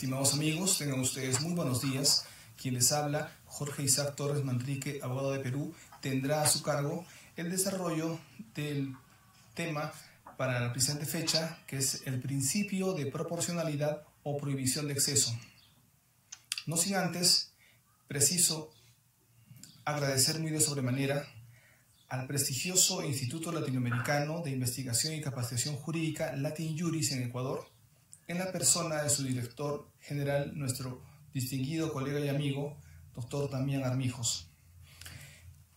Estimados amigos, tengan ustedes muy buenos días. Quien les habla, Jorge Isaac Torres Manrique, abogado de Perú, tendrá a su cargo el desarrollo del tema para la presente fecha, que es el principio de proporcionalidad o prohibición de exceso. No sin antes, preciso agradecer muy de sobremanera al prestigioso Instituto Latinoamericano de Investigación y Capacitación Jurídica Latin Juris en Ecuador, en la persona de su director general, nuestro distinguido colega y amigo, doctor Damián Armijos.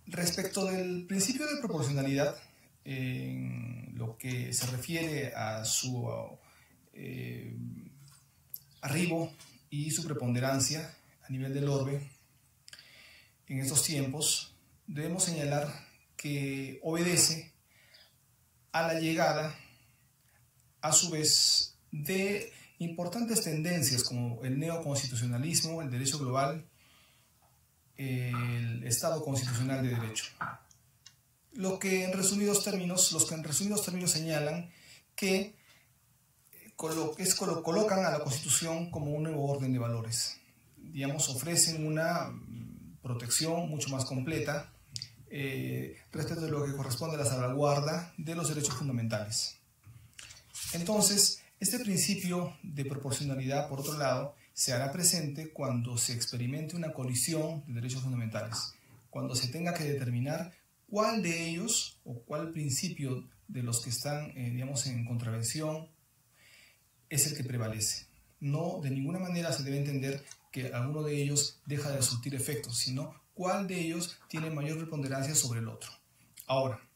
Respecto del principio de proporcionalidad, en lo que se refiere a su arribo y su preponderancia a nivel del orbe, en estos tiempos, debemos señalar que obedece a la llegada, a su vez, de importantes tendencias como el neoconstitucionalismo, el derecho global, el Estado constitucional de derecho. Los que en resumidos términos señalan que colocan a la Constitución como un nuevo orden de valores. Digamos, ofrecen una protección mucho más completa respecto de lo que corresponde a la salvaguarda de los derechos fundamentales. Entonces, este principio de proporcionalidad, por otro lado, se hará presente cuando se experimente una colisión de derechos fundamentales, cuando se tenga que determinar cuál de ellos o cuál principio de los que están, digamos, en contravención es el que prevalece. No, de ninguna manera se debe entender que alguno de ellos deja de surtir efectos, sino cuál de ellos tiene mayor preponderancia sobre el otro. Ahora,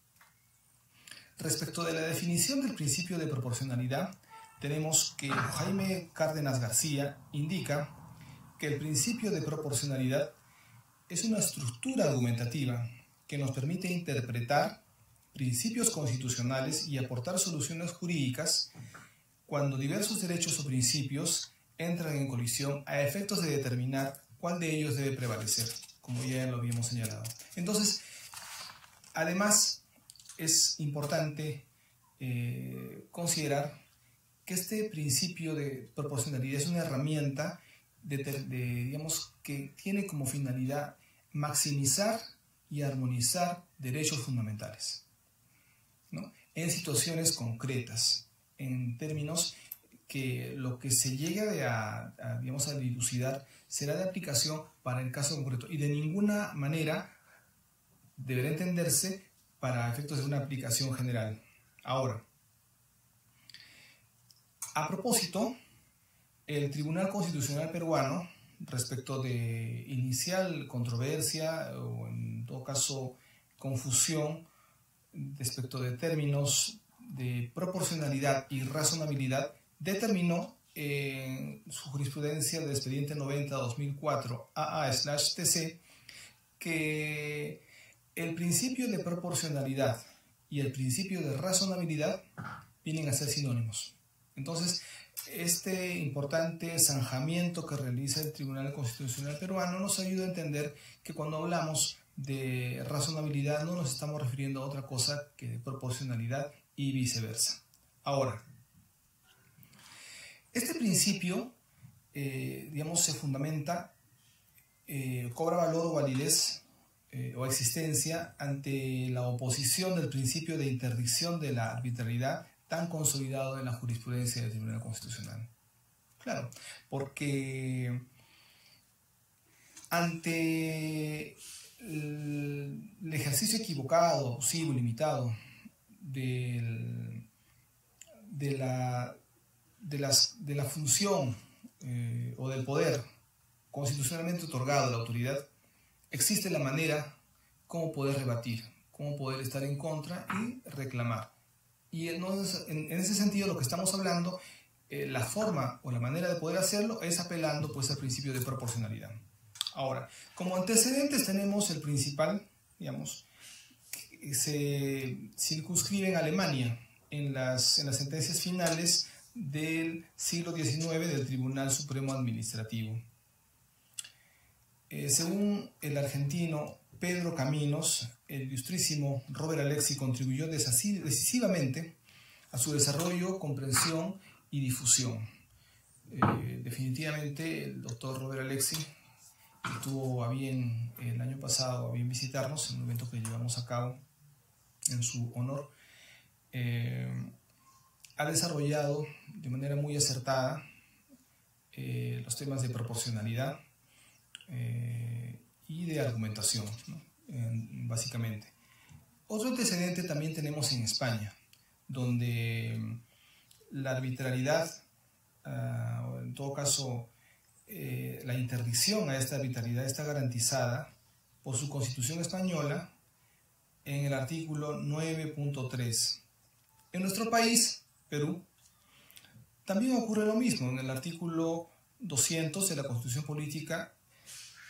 respecto de la definición del principio de proporcionalidad, tenemos que Jaime Cárdenas García indica que el principio de proporcionalidad es una estructura argumentativa que nos permite interpretar principios constitucionales y aportar soluciones jurídicas cuando diversos derechos o principios entran en colisión a efectos de determinar cuál de ellos debe prevalecer, como ya lo habíamos señalado. Entonces, además, es importante considerar que este principio de proporcionalidad es una herramienta digamos, que tiene como finalidad maximizar y armonizar derechos fundamentales, ¿no? En situaciones concretas, en términos que lo que se llegue a dilucidar será de aplicación para el caso concreto y de ninguna manera deberá entenderse para efectos de una aplicación general. Ahora, a propósito, el Tribunal Constitucional peruano, respecto de inicial controversia o en todo caso confusión respecto de términos de proporcionalidad y razonabilidad, determinó en su jurisprudencia del expediente 90-2004 AA/TC que el principio de proporcionalidad y el principio de razonabilidad vienen a ser sinónimos. Entonces, este importante zanjamiento que realiza el Tribunal Constitucional peruano nos ayuda a entender que cuando hablamos de razonabilidad no nos estamos refiriendo a otra cosa que de proporcionalidad y viceversa. Ahora, este principio, digamos, se fundamenta, cobra valor o validez o existencia ante la oposición del principio de interdicción de la arbitrariedad tan consolidado en la jurisprudencia del Tribunal Constitucional. Claro, porque ante el ejercicio equivocado, abusivo, limitado de la función o del poder constitucionalmente otorgado a la autoridad, existe la manera cómo poder rebatir, cómo poder estar en contra y reclamar. Y entonces, en ese sentido, lo que estamos hablando, la forma o la manera de poder hacerlo es apelando pues al principio de proporcionalidad. Ahora, como antecedentes tenemos el principal, digamos, que se circunscribe en Alemania, en las sentencias finales del siglo XIX del Tribunal Supremo Administrativo. Según el argentino Pedro Caminos, el ilustrísimo Robert Alexi contribuyó decisivamente a su desarrollo, comprensión y difusión. Definitivamente el doctor Robert Alexy estuvo a bien el año pasado a bien visitarnos en un evento que llevamos a cabo en su honor. Ha desarrollado de manera muy acertada los temas de proporcionalidad y de argumentación, ¿no? Básicamente. Otro antecedente también tenemos en España, donde la arbitrariedad, o en todo caso la interdicción a esta arbitrariedad está garantizada por su Constitución española en el artículo 9.3. En nuestro país, Perú, también ocurre lo mismo. En el artículo 200 de la Constitución Política,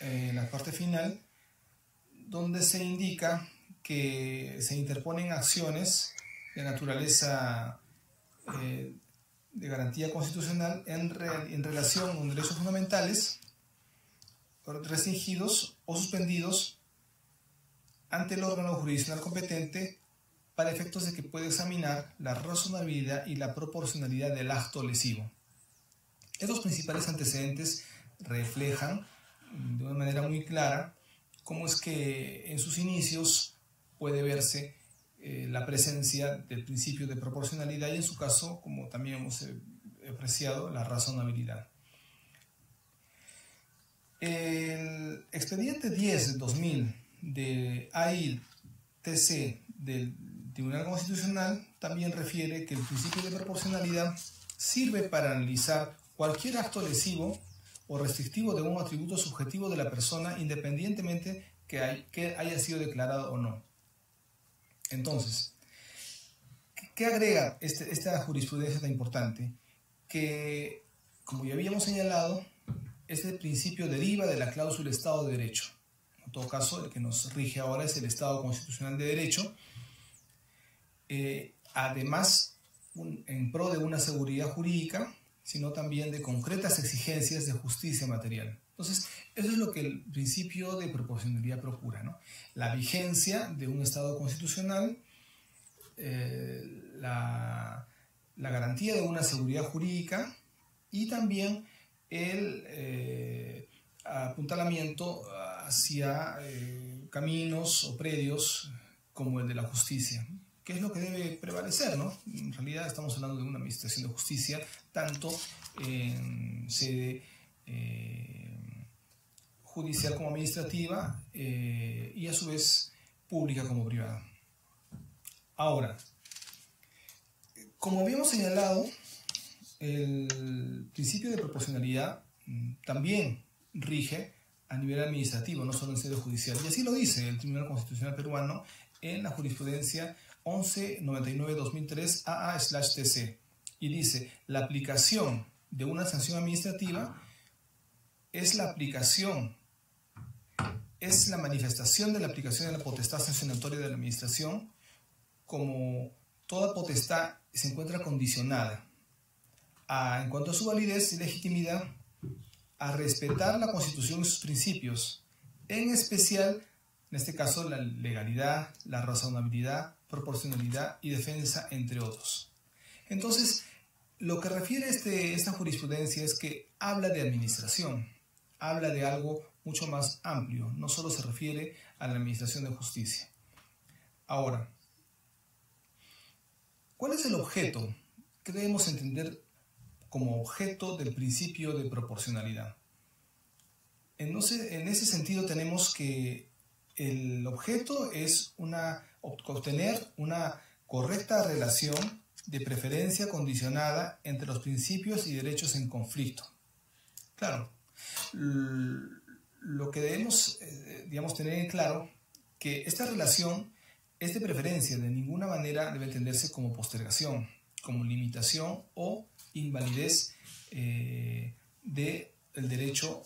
en la parte final, donde se indica que se interponen acciones de naturaleza de garantía constitucional en relación con derechos fundamentales restringidos o suspendidos ante el órgano jurisdiccional competente para efectos de que pueda examinar la razonabilidad y la proporcionalidad del acto lesivo. Estos principales antecedentes reflejan de una manera muy clara cómo es que en sus inicios puede verse la presencia del principio de proporcionalidad y en su caso, como también hemos apreciado, la razonabilidad. El expediente 10 del 2000 de AITC del Tribunal Constitucional también refiere que el principio de proporcionalidad sirve para analizar cualquier acto lesivo o restrictivo de un atributo subjetivo de la persona independientemente que haya sido declarado o no. Entonces, ¿qué agrega esta jurisprudencia tan importante? Que, como ya habíamos señalado, este principio deriva de la cláusula Estado de Derecho. En todo caso, el que nos rige ahora es el Estado Constitucional de Derecho. Además, en pro de una seguridad jurídica, sino también de concretas exigencias de justicia material. Entonces, eso es lo que el principio de proporcionalidad procura, ¿no? La vigencia de un Estado constitucional, la garantía de una seguridad jurídica y también el apuntalamiento hacia caminos o predios como el de la justicia, que es lo que debe prevalecer, ¿no? En realidad estamos hablando de una administración de justicia, tanto en sede judicial como administrativa y a su vez pública como privada. Ahora, como habíamos señalado, el principio de proporcionalidad también rige a nivel administrativo, no solo en sede judicial, y así lo dice el Tribunal Constitucional Peruano en la jurisprudencia 1199-2003 AA/TC, y dice: la aplicación de una sanción administrativa es la manifestación de la aplicación de la potestad sancionatoria de la administración. Como toda potestad se encuentra condicionada en cuanto a su validez y legitimidad, a respetar la Constitución y sus principios, en especial, en este caso, la legalidad, la razonabilidad, proporcionalidad y defensa, entre otros. Entonces, lo que refiere esta jurisprudencia es que habla de administración, habla de algo mucho más amplio, no solo se refiere a la administración de justicia. Ahora, ¿cuál es el objeto? ¿Qué debemos entender como objeto del principio de proporcionalidad? En ese sentido tenemos que el objeto es obtener una correcta relación de preferencia condicionada entre los principios y derechos en conflicto. Claro, lo que debemos tener en claro que esta relación es de preferencia, de ninguna manera debe entenderse como postergación, como limitación o invalidez del derecho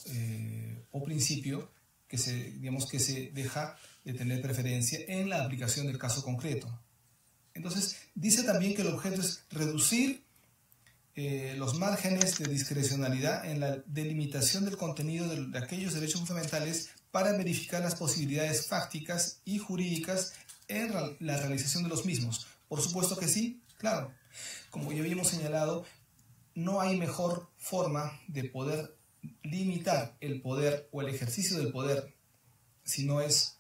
o principio que se deja de tener preferencia en la aplicación del caso concreto. Entonces, dice también que el objeto es reducir los márgenes de discrecionalidad en la delimitación del contenido de aquellos derechos fundamentales para verificar las posibilidades fácticas y jurídicas en la realización de los mismos. Por supuesto que sí, claro. Como ya habíamos señalado, no hay mejor forma de poder limitar el poder o el ejercicio del poder si no es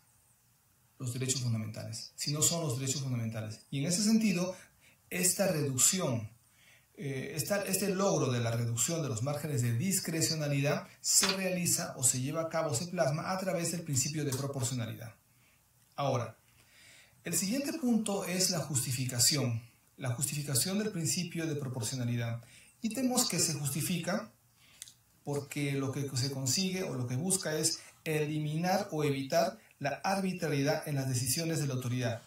los derechos fundamentales, si no son los derechos fundamentales. Y en ese sentido, esta reducción, este logro de la reducción de los márgenes de discrecionalidad se realiza o se lleva a cabo, se plasma a través del principio de proporcionalidad. Ahora, el siguiente punto es la justificación del principio de proporcionalidad. Y tenemos que se justifica porque lo que se consigue o lo que busca es eliminar o evitar la arbitrariedad en las decisiones de la autoridad.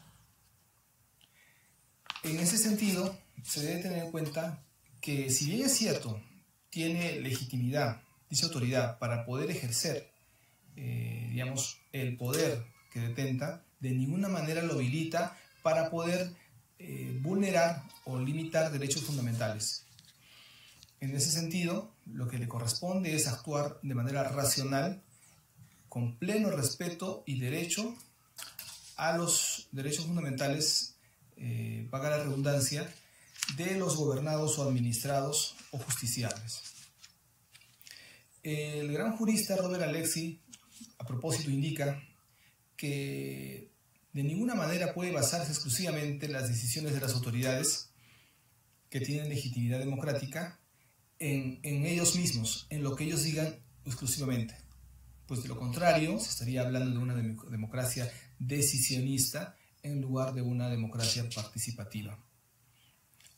En ese sentido, se debe tener en cuenta que si bien es cierto, tiene legitimidad, dicha autoridad, para poder ejercer, digamos, el poder que detenta, de ninguna manera lo habilita para poder vulnerar o limitar derechos fundamentales. En ese sentido, lo que le corresponde es actuar de manera racional, con pleno respeto y derecho a los derechos fundamentales, valga la redundancia, de los gobernados o administrados o justiciables. El gran jurista Robert Alexy, a propósito, indica que de ninguna manera puede basarse exclusivamente en las decisiones de las autoridades que tienen legitimidad democrática en ellos mismos, en lo que ellos digan exclusivamente. Pues de lo contrario, se estaría hablando de una democracia decisionista en lugar de una democracia participativa.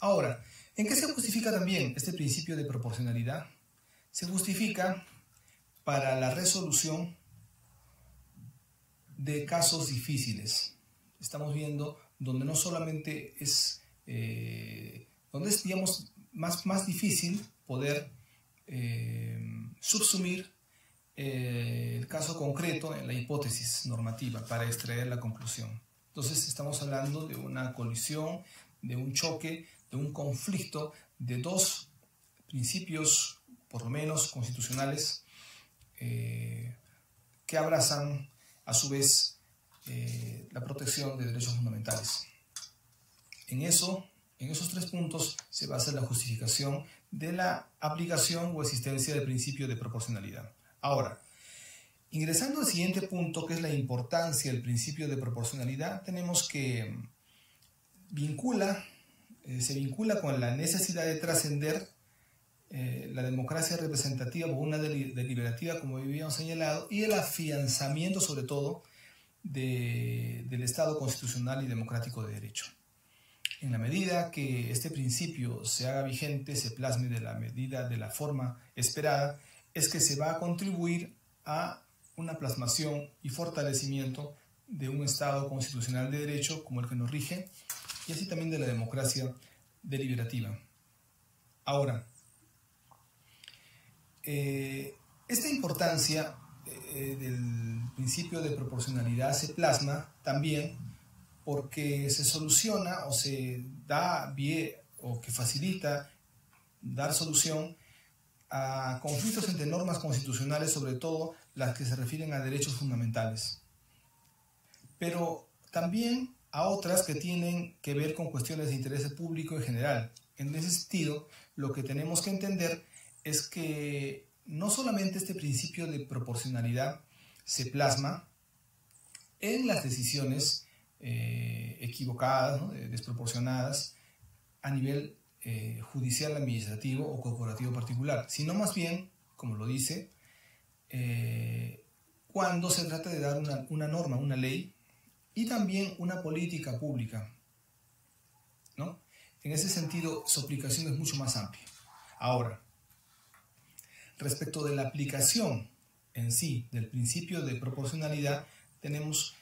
Ahora, ¿en qué se justifica también este principio de proporcionalidad? Se justifica para la resolución de casos difíciles. Estamos viendo donde no solamente es, donde es, digamos, más difícil poder subsumir el caso concreto en la hipótesis normativa para extraer la conclusión. Entonces estamos hablando de una colisión, de un choque, de un conflicto de dos principios, por lo menos constitucionales, que abrazan a su vez la protección de derechos fundamentales. En esos tres puntos se basa la justificación de la aplicación o existencia del principio de proporcionalidad. Ahora, ingresando al siguiente punto, que es la importancia del principio de proporcionalidad, tenemos que se vincula con la necesidad de trascender la democracia representativa por una deliberativa, como habíamos señalado, y el afianzamiento, sobre todo, del Estado constitucional y democrático de derecho. En la medida que este principio se haga vigente, se plasme de la forma esperada, es que se va a contribuir a una plasmación y fortalecimiento de un Estado constitucional de derecho como el que nos rige, y así también de la democracia deliberativa. Ahora, esta importancia del principio de proporcionalidad se plasma también porque se soluciona o se da pie o que facilita dar solución a conflictos entre normas constitucionales, sobre todo las que se refieren a derechos fundamentales, pero también a otras que tienen que ver con cuestiones de interés público en general. En ese sentido, lo que tenemos que entender es que no solamente este principio de proporcionalidad se plasma en las decisiones equivocadas, ¿no?, desproporcionadas a nivel judicial, administrativo o corporativo particular, sino más bien, como lo dice, cuando se trata de dar una norma, una ley y también una política pública, ¿no? En ese sentido, su aplicación es mucho más amplia. Ahora, respecto de la aplicación en sí del principio de proporcionalidad, tenemos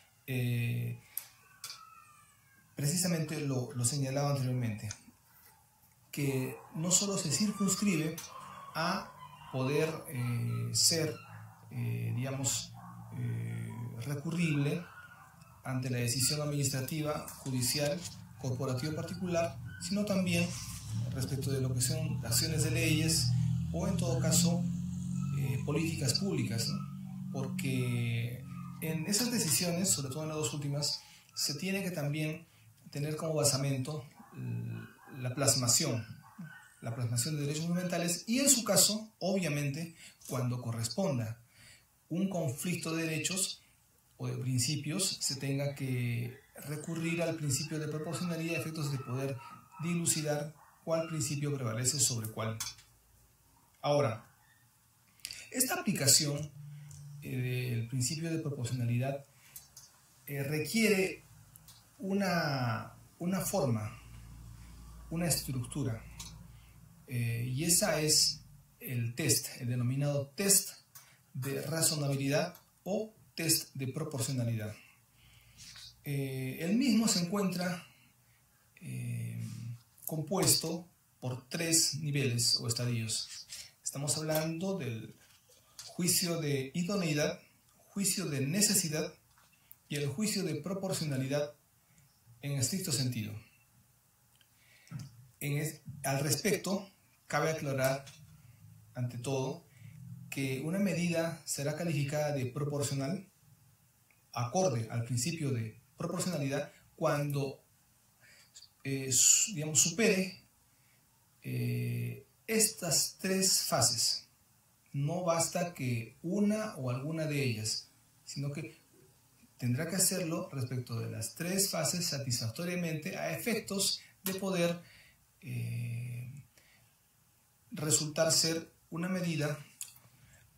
precisamente lo señalado anteriormente, que no solo se circunscribe a poder ser, digamos, recurrible ante la decisión administrativa, judicial, corporativa particular, sino también respecto de lo que son acciones de leyes o en todo caso políticas públicas, ¿no? Porque en esas decisiones, sobre todo en las dos últimas, se tiene que también tener como basamento la plasmación la plasmación de derechos fundamentales y, en su caso, obviamente, cuando corresponda un conflicto de derechos o de principios, se tenga que recurrir al principio de proporcionalidad a efectos de poder dilucidar cuál principio prevalece sobre cuál. Ahora, esta aplicación del principio de proporcionalidad requiere una forma, una estructura, y esa es el denominado test de razonabilidad o test de proporcionalidad. El mismo se encuentra compuesto por 3 niveles o estadios. Estamos hablando del juicio de idoneidad, juicio de necesidad y el juicio de proporcionalidad en estricto sentido. Al respecto, cabe aclarar, ante todo, que una medida será calificada de proporcional, acorde al principio de proporcionalidad, cuando supere estas 3 fases. No basta que una o alguna de ellas, sino que tendrá que hacerlo respecto de las 3 fases satisfactoriamente a efectos de poder resultar ser una medida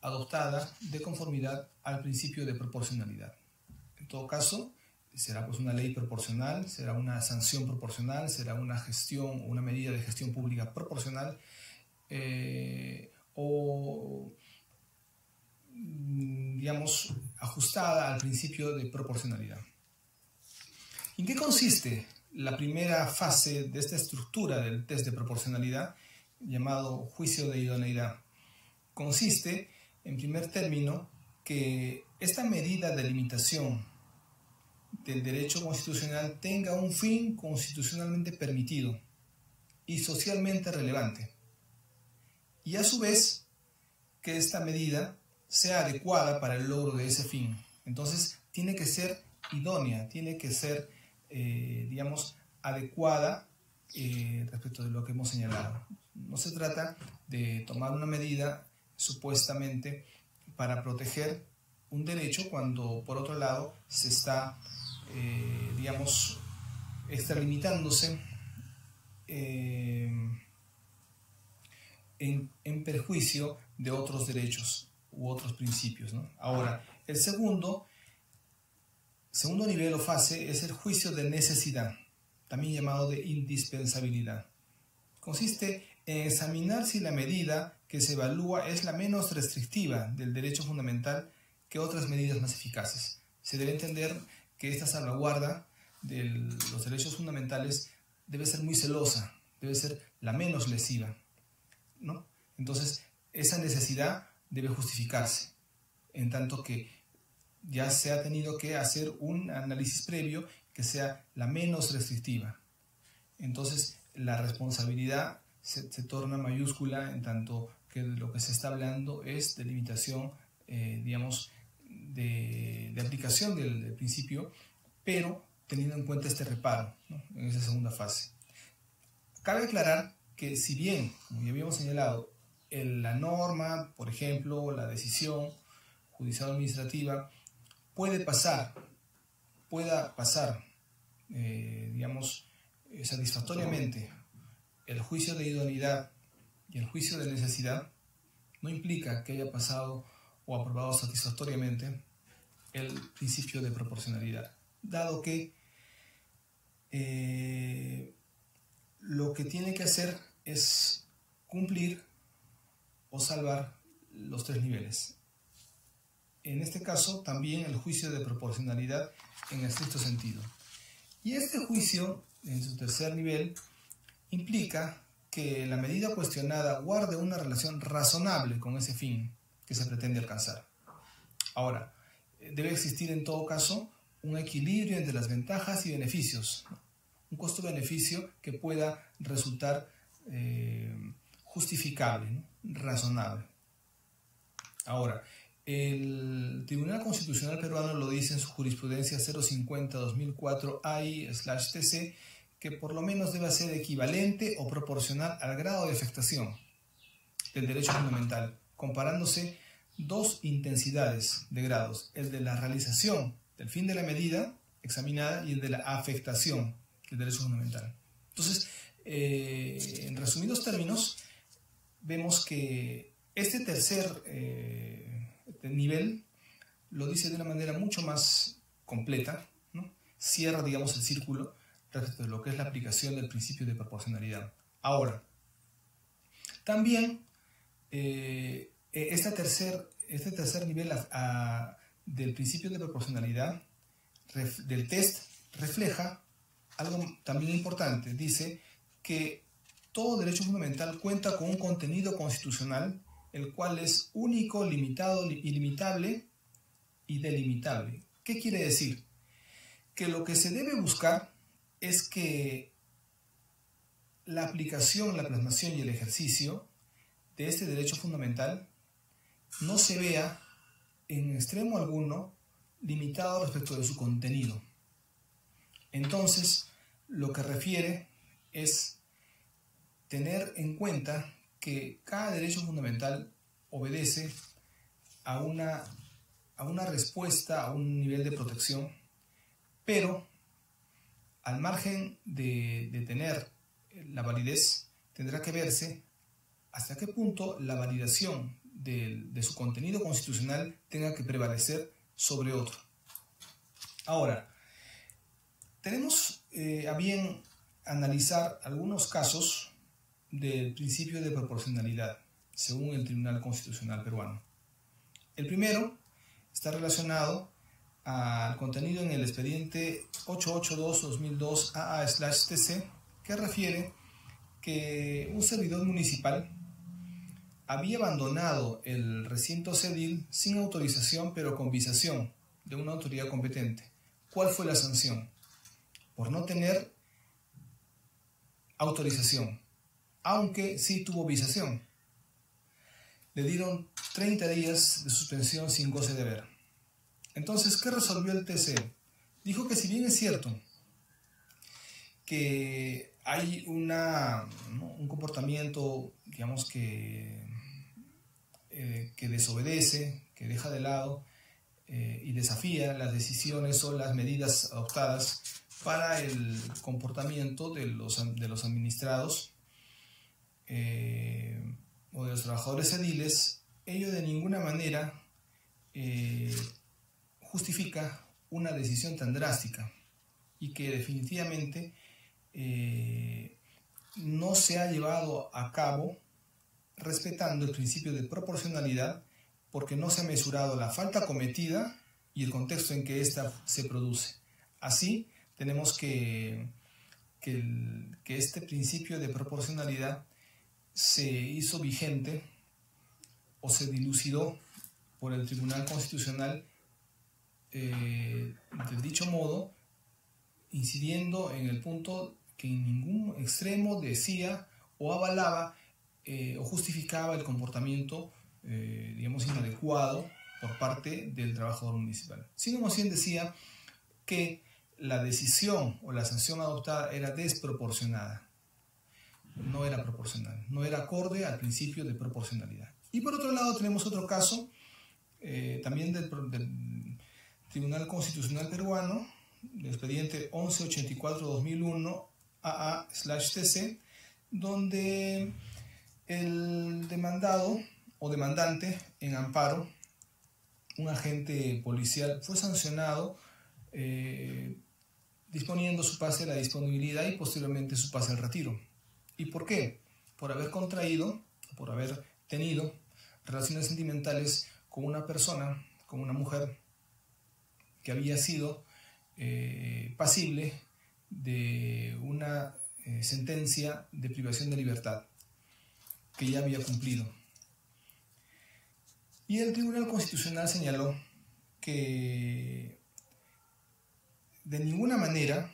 adoptada de conformidad al principio de proporcionalidad. En todo caso, será pues una ley proporcional, será una sanción proporcional, será una gestión o una medida de gestión pública proporcional, o digamos ajustada al principio de proporcionalidad. ¿En qué consiste la primera fase de esta estructura del test de proporcionalidad, llamado juicio de idoneidad? Consiste, en primer término, que esta medida de limitación del derecho constitucional tenga un fin constitucionalmente permitido y socialmente relevante, y a su vez que esta medida sea adecuada para el logro de ese fin. Entonces tiene que ser idónea, tiene que ser adecuada respecto de lo que hemos señalado. No se trata de tomar una medida supuestamente para proteger un derecho cuando por otro lado se está extralimitándose en perjuicio de otros derechos u otros principios, ¿no? Ahora, el segundo nivel o fase es el juicio de necesidad, también llamado de indispensabilidad. Consiste en examinar si la medida que se evalúa es la menos restrictiva del derecho fundamental que otras medidas más eficaces. Se debe entender que esta salvaguarda de los derechos fundamentales debe ser muy celosa, debe ser la menos lesiva, ¿no? Entonces, esa necesidad debe justificarse, en tanto que ya se ha tenido que hacer un análisis previo que sea la menos restrictiva. Entonces, la responsabilidad se torna mayúscula, en tanto que lo que se está hablando es de limitación, de aplicación del principio, pero teniendo en cuenta este reparo, ¿no?, en esa segunda fase. Cabe aclarar que si bien, como ya habíamos señalado, la norma, por ejemplo, la decisión judicial administrativa, pueda pasar satisfactoriamente el juicio de idoneidad y el juicio de necesidad, no implica que haya pasado o aprobado satisfactoriamente el principio de proporcionalidad, dado que lo que tiene que hacer es cumplir o salvar los 3 niveles. En este caso, también el juicio de proporcionalidad en estricto sentido. Y este juicio, en su tercer nivel, implica que la medida cuestionada guarde una relación razonable con ese fin que se pretende alcanzar. Ahora, debe existir en todo caso un equilibrio entre las ventajas y beneficios, ¿no? Un costo-beneficio que pueda resultar justificable, ¿no?, razonable. Ahora, el Tribunal Constitucional Peruano lo dice en su jurisprudencia 050-2004 AI/TC, que por lo menos deba ser equivalente o proporcional al grado de afectación del derecho fundamental, comparándose dos intensidades de grados, el de la realización del fin de la medida examinada y el de la afectación del derecho fundamental. Entonces, en resumidos términos, vemos que este tercer nivel lo dice de una manera mucho más completa, ¿no? Cierra, digamos, el círculo respecto de lo que es la aplicación del principio de proporcionalidad. Ahora, también este tercer nivel del principio de proporcionalidad del test refleja algo también importante. Dice que todo derecho fundamental cuenta con un contenido constitucional, el cual es único, limitado, ilimitable y delimitable. ¿Qué quiere decir? Que lo que se debe buscar es que la aplicación, la plasmación y el ejercicio de este derecho fundamental no se vea en extremo alguno limitado respecto de su contenido. Entonces, lo que refiere es tener en cuenta que cada derecho fundamental obedece a una respuesta, a un nivel de protección, pero al margen de tener la validez, tendrá que verse hasta qué punto la validación de su contenido constitucional tenga que prevalecer sobre otro. Ahora, tenemos a bien analizar algunos casos del principio de proporcionalidad, según el Tribunal Constitucional peruano. El primero está relacionado al contenido en el expediente 882-2002 AA/TC, que refiere que un servidor municipal había abandonado el recinto cedil sin autorización, pero con visación de una autoridad competente. ¿Cuál fue la sanción? Por no tener autorización, aunque sí tuvo visación. Le dieron 30 días de suspensión sin goce de haber. Entonces, ¿qué resolvió el TC? Dijo que si bien es cierto que hay un comportamiento, digamos, que desobedece, que deja de lado y desafía las decisiones o las medidas adoptadas para el comportamiento de los administrados o de los trabajadores ediles, ello de ninguna manera justifica una decisión tan drástica y que definitivamente no se ha llevado a cabo respetando el principio de proporcionalidad, porque no se ha mesurado la falta cometida y el contexto en que ésta se produce. Así, tenemos que este principio de proporcionalidad se hizo vigente o se dilucidó por el Tribunal Constitucional de dicho modo, incidiendo en el punto que en ningún extremo decía o avalaba o justificaba el comportamiento, digamos, inadecuado por parte del trabajador municipal, sino más bien decía que la decisión o la sanción adoptada era desproporcionada, no era proporcional, no era acorde al principio de proporcionalidad. Y por otro lado tenemos otro caso, también del Tribunal Constitucional peruano, del expediente 1184-2001 AA/TC, donde el demandado o demandante en amparo, un agente policial, fue sancionado disponiendo su pase a la disponibilidad y posteriormente su pase al retiro. ¿Y por qué? Por haber contraído, por haber tenido relaciones sentimentales con una persona, con una mujer que había sido pasible de una sentencia de privación de libertad que ya había cumplido. Y el Tribunal Constitucional señaló que de ninguna manera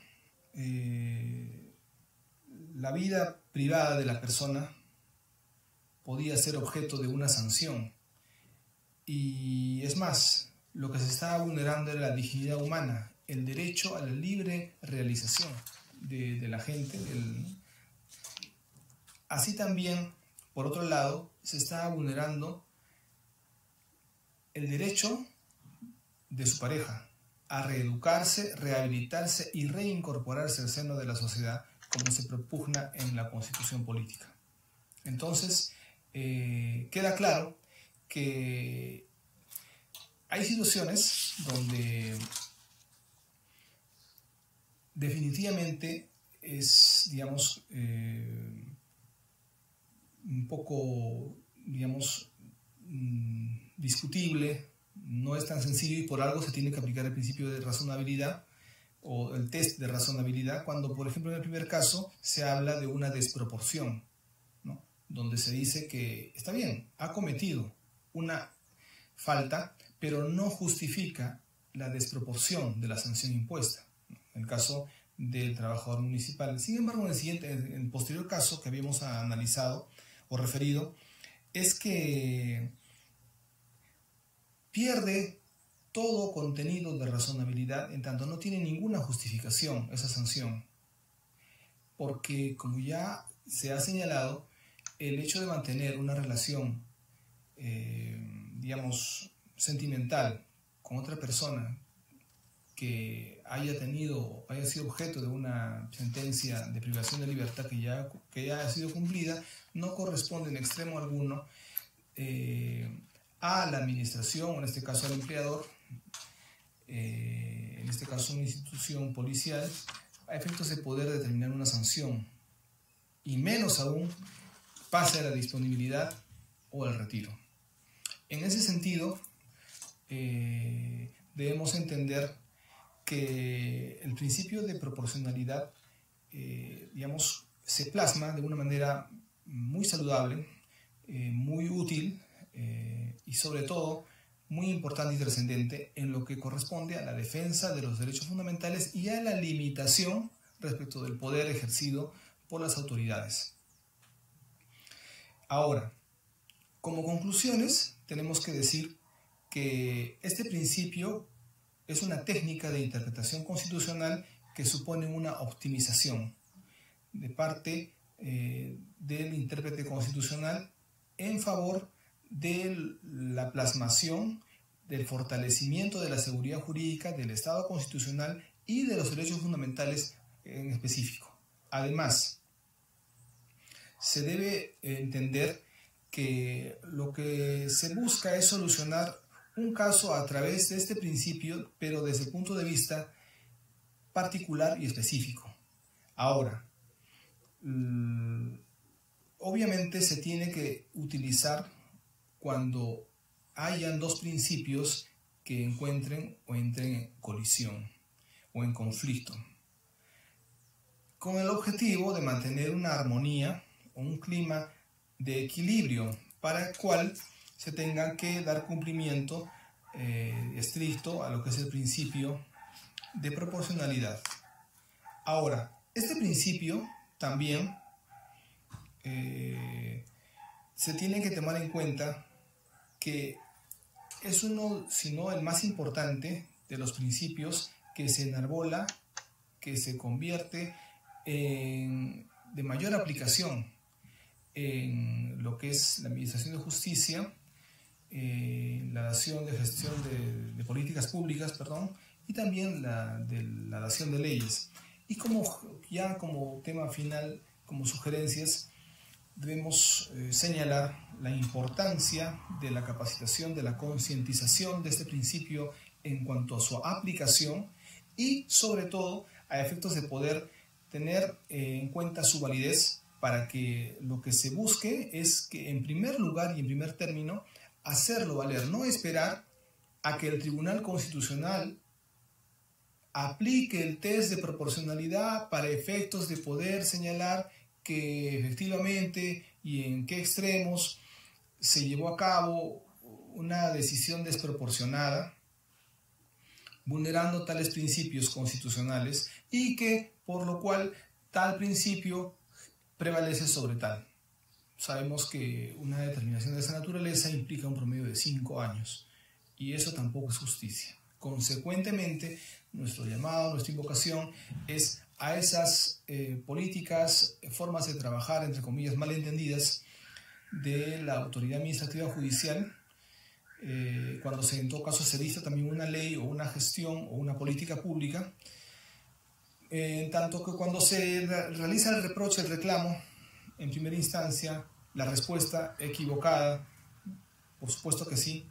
la vida privada de la persona podía ser objeto de una sanción. Y es más, lo que se estaba vulnerando era la dignidad humana, el derecho a la libre realización de la gente. Así también, por otro lado, se está vulnerando el derecho de su pareja a reeducarse, rehabilitarse y reincorporarse al seno de la sociedad, como se propugna en la Constitución política. Entonces, queda claro que hay situaciones donde definitivamente es, digamos, un poco, digamos, discutible, no es tan sencillo y por algo se tiene que aplicar el principio de razonabilidad o el test de razonabilidad cuando, por ejemplo, en el primer caso se habla de una desproporción, ¿no? Donde se dice que está bien, ha cometido una falta, pero no justifica la desproporción de la sanción impuesta. En el caso del trabajador municipal. Sin embargo, en el posterior caso que habíamos analizado o referido, es que pierde todo contenido de razonabilidad en tanto no tiene ninguna justificación esa sanción. Porque, como ya se ha señalado, el hecho de mantener una relación, digamos, sentimental con otra persona que haya sido objeto de una sentencia de privación de libertad que ya ha sido cumplida, no corresponde en extremo alguno a la administración, en este caso al empleador, en este caso una institución policial, a efectos de poder determinar una sanción, y menos aún pase a la disponibilidad o al retiro. En ese sentido, debemos entender que el principio de proporcionalidad, digamos, se plasma de una manera muy saludable, muy útil y sobre todo muy importante y trascendente en lo que corresponde a la defensa de los derechos fundamentales y a la limitación respecto del poder ejercido por las autoridades. Ahora, como conclusiones, tenemos que decir que este principio es una técnica de interpretación constitucional que supone una optimización de parte del intérprete constitucional en favor de la plasmación, del fortalecimiento de la seguridad jurídica, del Estado constitucional y de los derechos fundamentales en específico. Además, se debe entender que lo que se busca es solucionar un caso a través de este principio, pero desde el punto de vista particular y específico. Ahora, obviamente se tiene que utilizar cuando hayan dos principios que encuentren o entren en colisión o en conflicto, con el objetivo de mantener una armonía o un clima de equilibrio para el cual se tenga que dar cumplimiento estricto a lo que es el principio de proporcionalidad. Ahora, este principio también se tiene que tomar en cuenta que es uno, si no el más importante de los principios que se enarbola, que se convierte de mayor aplicación en lo que es la administración de justicia, la dación de gestión de políticas públicas, y también la dación de leyes. Y como tema final, como sugerencias, debemos señalar la importancia de la capacitación, de la concientización de este principio en cuanto a su aplicación y sobre todo a efectos de poder tener en cuenta su validez para que lo que se busque es que en primer lugar y en primer término hacerlo valer, no esperar a que el Tribunal Constitucional aplique el test de proporcionalidad para efectos de poder señalar que efectivamente y en qué extremos se llevó a cabo una decisión desproporcionada, vulnerando tales principios constitucionales y que por lo cual tal principio prevalece sobre tal. Sabemos que una determinación de esa naturaleza implica un promedio de 5 años y eso tampoco es justicia. Consecuentemente, nuestro llamado, nuestra invocación es a esas políticas, formas de trabajar, entre comillas, malentendidas de la autoridad administrativa judicial, cuando en todo caso se dicta también una ley o una gestión o una política pública, en tanto que cuando se realiza el reproche, el reclamo, en primera instancia, la respuesta equivocada, por supuesto que sí,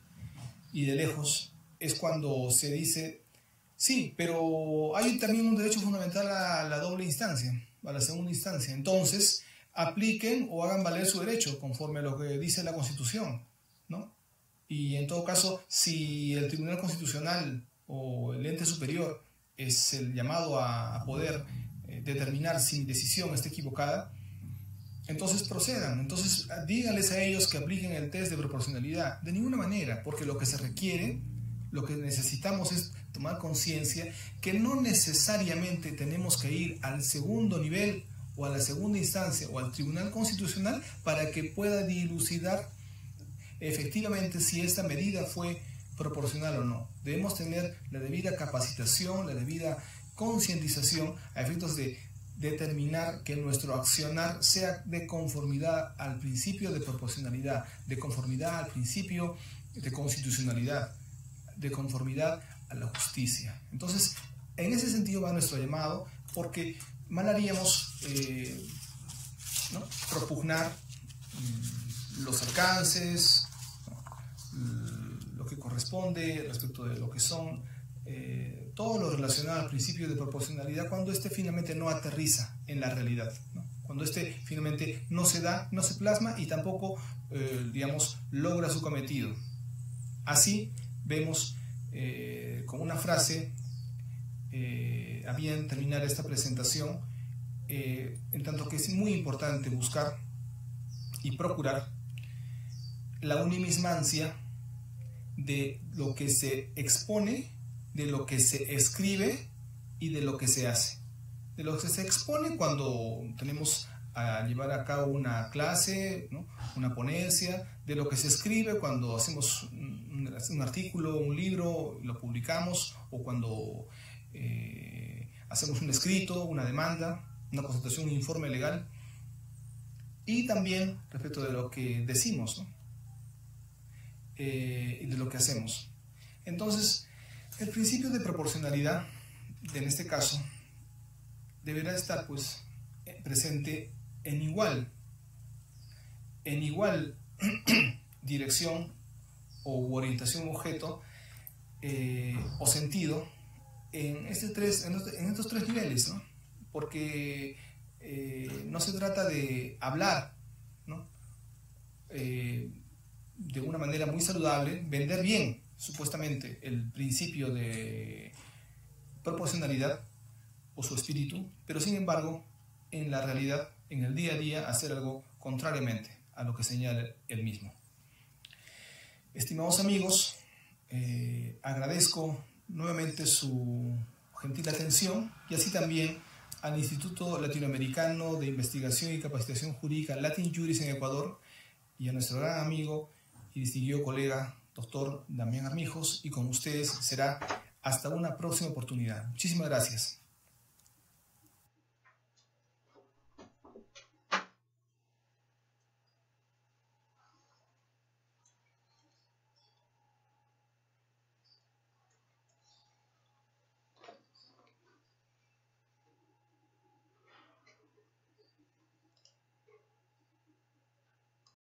y de lejos, es cuando se dice, sí, pero hay también un derecho fundamental a la doble instancia, a la segunda instancia. Entonces, apliquen o hagan valer su derecho conforme a lo que dice la Constitución, ¿no? Y en todo caso, si el Tribunal Constitucional o el ente superior es el llamado a poder determinar si mi decisión está equivocada, entonces procedan, entonces díganles a ellos que apliquen el test de proporcionalidad. De ninguna manera, porque lo que se requiere, lo que necesitamos es tomar conciencia que no necesariamente tenemos que ir al segundo nivel o a la segunda instancia o al Tribunal Constitucional para que pueda dilucidar efectivamente si esta medida fue proporcional o no. Debemos tener la debida capacitación, la debida concientización a efectos de determinar que nuestro accionar sea de conformidad al principio de proporcionalidad, de conformidad al principio de constitucionalidad, de conformidad a la justicia. Entonces, en ese sentido va nuestro llamado, porque mal haríamos ¿no? propugnar los alcances, lo que corresponde respecto de lo que son todo lo relacionado al principio de proporcionalidad cuando este finalmente no aterriza en la realidad, ¿no? Cuando este finalmente no se da, no se plasma y tampoco, digamos, logra su cometido. Así vemos con una frase a bien terminar esta presentación, en tanto que es muy importante buscar y procurar la unimismancia de lo que se expone, de lo que se escribe y de lo que se hace. De lo que se expone cuando tenemos a llevar a cabo una clase, ¿no? Una ponencia, de lo que se escribe cuando hacemos un artículo, un libro, lo publicamos, o cuando hacemos un escrito, una demanda, una constatación, un informe legal, y también respecto de lo que decimos, ¿no? Y de lo que hacemos. Entonces, el principio de proporcionalidad, en este caso, deberá estar pues presente en igual dirección o orientación objeto o sentido en estos tres niveles, ¿no? Porque no se trata de hablar, ¿no? De una manera muy saludable, vender bien supuestamente el principio de proporcionalidad o su espíritu, pero sin embargo en la realidad, en el día a día, hacer algo contrariamente a lo que señala el mismo. Estimados amigos, agradezco nuevamente su gentil atención y así también al Instituto Latinoamericano de Investigación y Capacitación Jurídica Latin Juris en Ecuador y a nuestro gran amigo y distinguido colega doctor Damián Armijos, y con ustedes será hasta una próxima oportunidad. Muchísimas gracias.